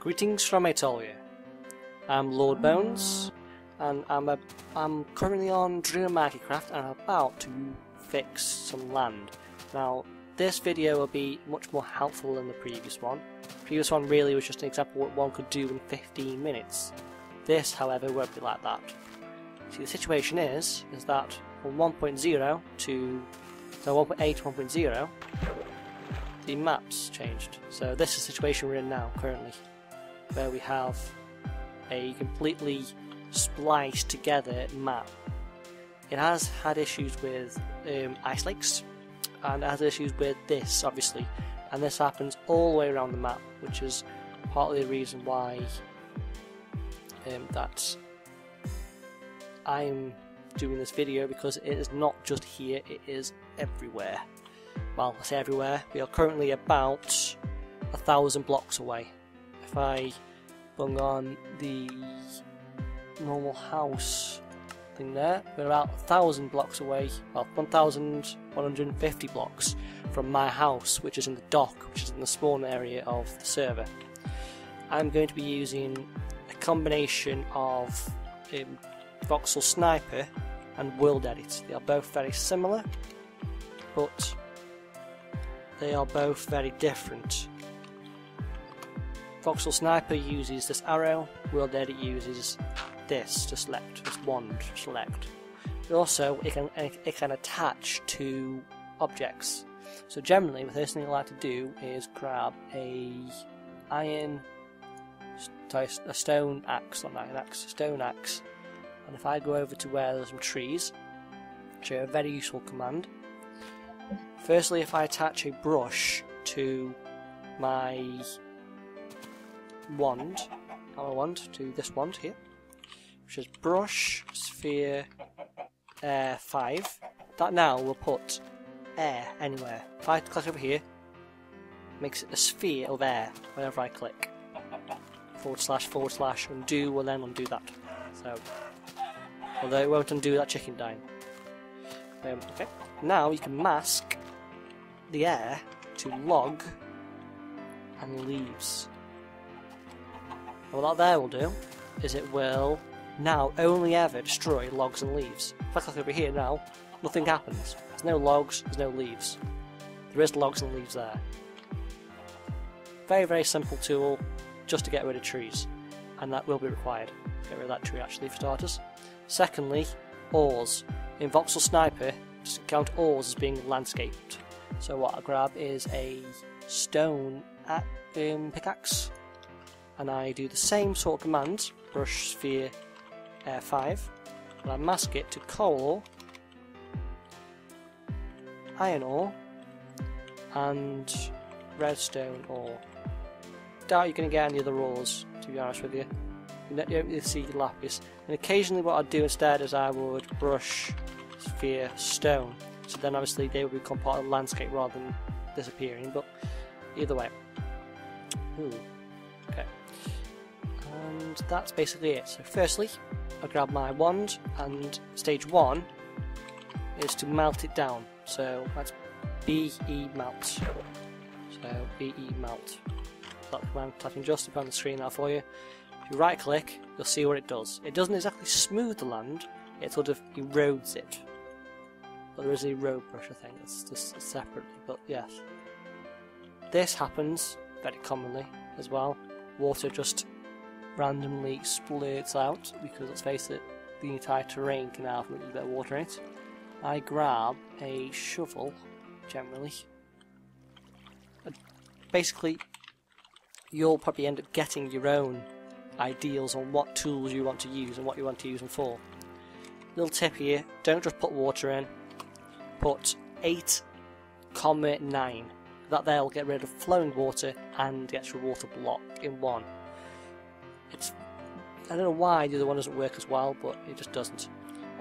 Greetings from Italia. I'm Lord Bones, and I'm currently on Texturepack and I'm about to fix some land. Now, this video will be much more helpful than the previous one. The previous one really was just an example of what one could do in 15 minutes. This, however, won't be like that. See, the situation is that from 1.0 to 1.8 to 1.0, the maps changed. So this is the situation we're in now, currently, where we have a completely spliced together map. It has had issues with ice lakes, and it has issues with this, obviously, and this happens all the way around the map, which is partly the reason why that I'm doing this video, because it is not just here, it is everywhere. Well, I say everywhere. We are currently about 1,000 blocks away. If I bung on the normal house thing there, we're about 1,000 blocks away, well, 1,150 blocks from my house, which is in the dock, which is in the spawn area of the server. I'm going to be using a combination of Voxel Sniper and World Edit. They are both very similar, but they are both very different. Voxel Sniper uses this arrow, World Edit uses this to select, this wand to select. But also, it can attach to objects. So generally, the first thing I like to do is grab a stone axe, and if I go over to where there's some trees, I'll show you a very useful command. Firstly, if I attach a brush to my wand, to this wand here, which is brush, sphere, air 5, that now will put air anywhere. If I click over here, it makes it a sphere of air whenever I click. // undo will then undo that. So, although it won't undo that chicken dying. Okay. Now you can mask the air to log and leaves. And what that there will do is it will now only ever destroy logs and leaves. If I click over here now, nothing happens. There's no logs, there's no leaves. There is logs and leaves there. Very, very simple tool just to get rid of trees, and that will be required. Get rid of that tree actually for starters. Secondly, ores. In Voxel Sniper, just count ores as being landscaped. So what I grab is a stone pickaxe, and I do the same sort of commands, brush, sphere, air 5, and I mask it to coal ore, iron ore, and redstone ore. Doubt you're going to get any other ores, to be honest with you. You don't really see lapis. And occasionally what I'd do instead is I would brush, sphere, stone. So then obviously they would become part of the landscape rather than disappearing, but either way. Ooh. Okay. And that's basically it. So firstly, I grab my wand, and stage 1 is to melt it down. So that's BE melt. So BE melt. That command typing just up on the screen now for you. If you right click, you'll see what it does. It doesn't exactly smooth the land, it sort of erodes it. But there is a erode brush, I think, it's just separately, but yes. This happens very commonly as well. Water just randomly splurts out, because let's face it, the entire terrain can have a little bit of water in it. I grab a shovel, generally. Basically, you'll probably end up getting your own ideals on what tools you want to use and what you want to use them for. Little tip here, don't just put water in, put 8,9. That there will get rid of flowing water and the actual water block in one. I don't know why the other one doesn't work as well, but it just doesn't.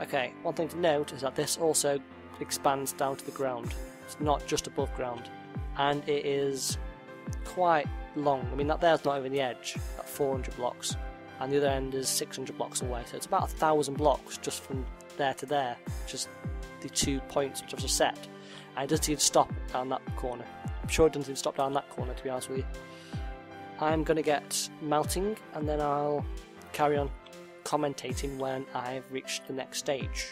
Okay, one thing to note is that this also expands down to the ground. It's not just above ground, and it is quite long. I mean, that there's not even the edge, at 400 blocks, and the other end is 600 blocks away, so it's about 1,000 blocks just from there to there, which is the 2 points which I've just set. And it doesn't even stop down that corner. I'm sure it doesn't even stop down that corner, to be honest with you. I'm going to get melting, and then I'll carry on commentating when I've reached the next stage.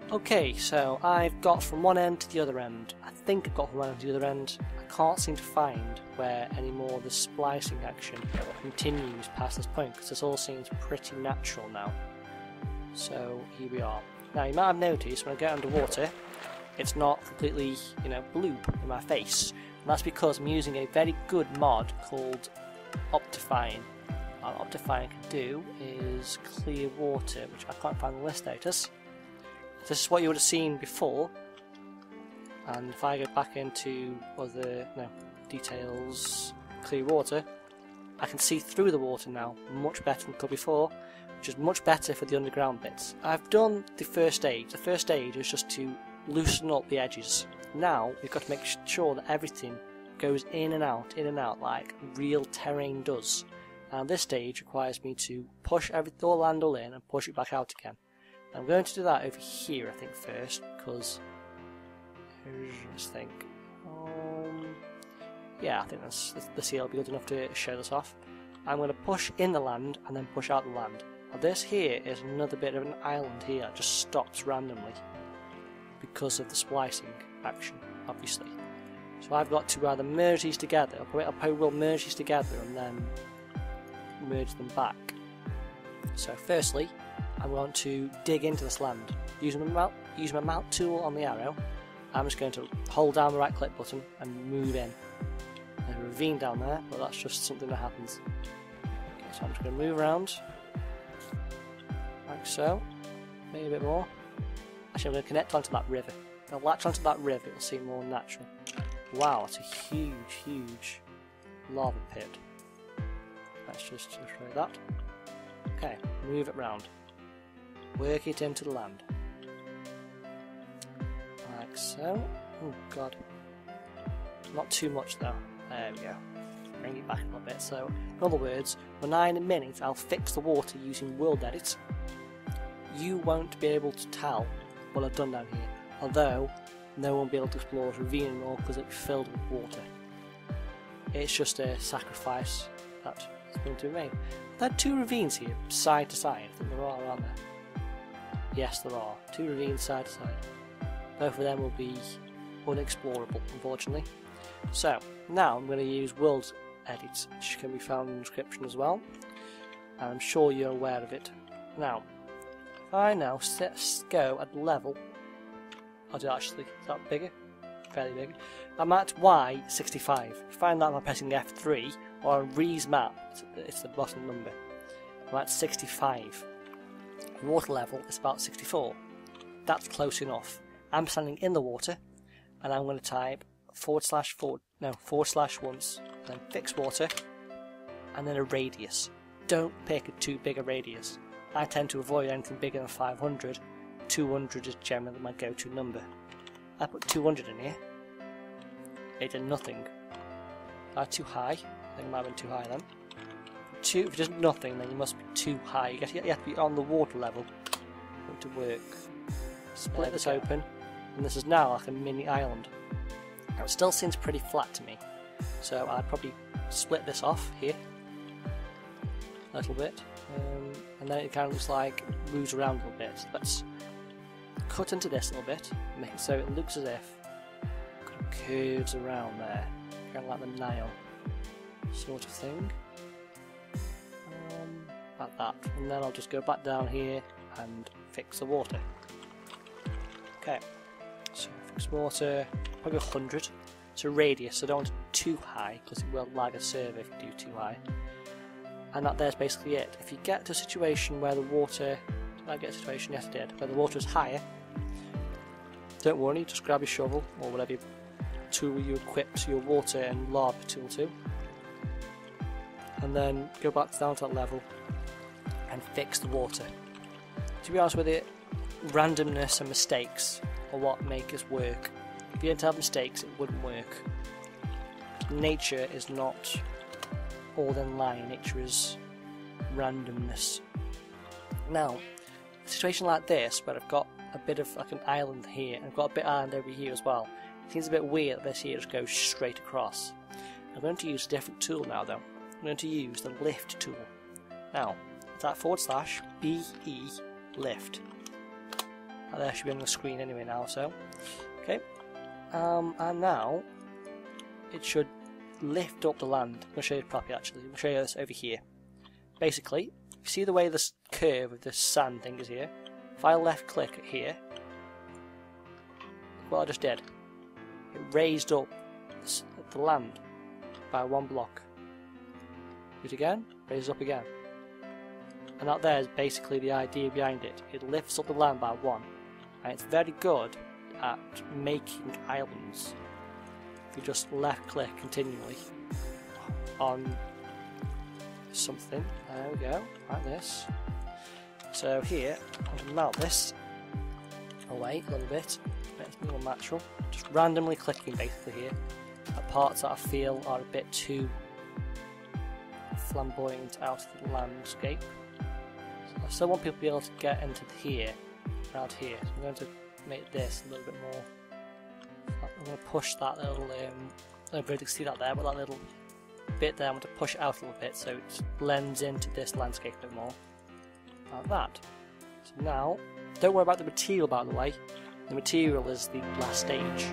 Okay, so I've got from one end to the other end. I think I've got from one end to the other end. I can't seem to find where any more of the splicing action continues past this point, because this all seems pretty natural now. So here we are. Now you might have noticed when I get underwater, it's not completely, blue in my face. And that's because I'm using a very good mod called Optifine. What Optifine can do is clear water, which I can't find the list status. This is what you would have seen before, and if I go back into details, clear water, I can see through the water now much better than I could before, which is much better for the underground bits. I've done the first stage. The first stage is just to loosen up the edges. Now we've got to make sure that everything goes in and out like real terrain does. And this stage requires me to push all land all in and push it back out again. I'm going to do that over here, I think, first, because just think. Yeah, I think the seal will be good enough to show this off. I'm going to push in the land and then push out the land. Now this here is another bit of an island here that just stops randomly because of the splicing action, obviously. So I've got to either merge these together, I probably will merge these together and then merge them back. So firstly, I'm going to dig into this land. Using my mount tool on the arrow, I'm just going to hold down the right click button and move in. There's a ravine down there, but that's just something that happens. Okay, so I'm just going to move around, like so, maybe a bit more. Actually, I'm going to connect onto that river. If I latch onto that river, it'll seem more natural. Wow, it's a huge, huge lava pit. Let's just show that. Okay, move it round. Work it into the land. Like so. Oh god. Not too much though. There we go. Bring it back a little bit. So, in other words, when in a minute I'll fix the water using World Edit, you won't be able to tell what I've done down here. Although, no one will be able to explore this ravine anymore because it's filled with water. It's just a sacrifice that is going to be made. There are two ravines here, side to side. I think there are, aren't there? Yes, there are. Two ravines side to side. both of them will be unexplorable, unfortunately. So now I'm going to use world edit, which can be found in the description as well, and I'm sure you're aware of it. Now, if I now go at level, I'll do actually, is that bigger? Fairly big. I'm at Y65. Find that by pressing F3, or on Rei's map, it's the bottom number. I'm at 65. Water level is about 64. That's close enough. I'm standing in the water, and I'm going to type / once, then fix water, and then a radius. Don't pick a too big a radius. I tend to avoid anything bigger than 500. 200 is generally my go-to number. I put 200 in here. It did nothing. Too high. I think it might have been too high then. If it does nothing, then you must be too high. You have to be on the water level for it to work. Split this open, and this is now like a mini island. Now it still seems pretty flat to me, so I'd probably split this off here a little bit, and then it kind of looks like it moves around a little bit. Let's cut into this a little bit, make it so it looks as if it kind of curves around there, kind of like the Nile sort of thing, like that. And then I'll just go back down here and fix the water. Okay, so fix water, probably 100. It's a radius, so don't want it too high because it will lag a server if you do too high. And there's basically it. If you get to a situation where the water, did I get a situation? Yes I did, where the water is higher, don't worry, just grab your shovel or whatever tool you equip to your water and lava tool to, and then go back down to that level and fix the water. To be honest with you, randomness and mistakes are what make us work. If you didn't have mistakes, it wouldn't work. Nature is not all in line, nature is randomness. Now, a situation like this, where I've got a bit of like an island here, and I've got a bit of island over here as well, it seems a bit weird that this here just goes straight across. I'm going to use a different tool now though. I'm going to use the lift tool. Now, that / BE lift. That should be on the screen anyway now, so. Okay. And now, it should lift up the land. I'm going to show you properly actually. I'm going to show you this over here. Basically, you see the way this curve of this sand thing is here? If I left click here, what I just did, it raised up the land by 1 block. Do it again, raise it up again. And that there is basically the idea behind it. It lifts up the land by 1. And it's very good at making islands. If you just left click continually on something, there we go, like this. So here, I'm going to melt this away a little bit, make it more natural. Just randomly clicking basically here at parts that I feel are a bit too flamboyant out of the landscape. So I still want people to be able to get into here, around here. So I'm going to make this a little bit more. I'm going to push that little, I don't really see that there, but that little bit there, I'm going to push it out a little bit so it blends into this landscape a bit more. Like that. So now, don't worry about the material by the way. The material is the last stage.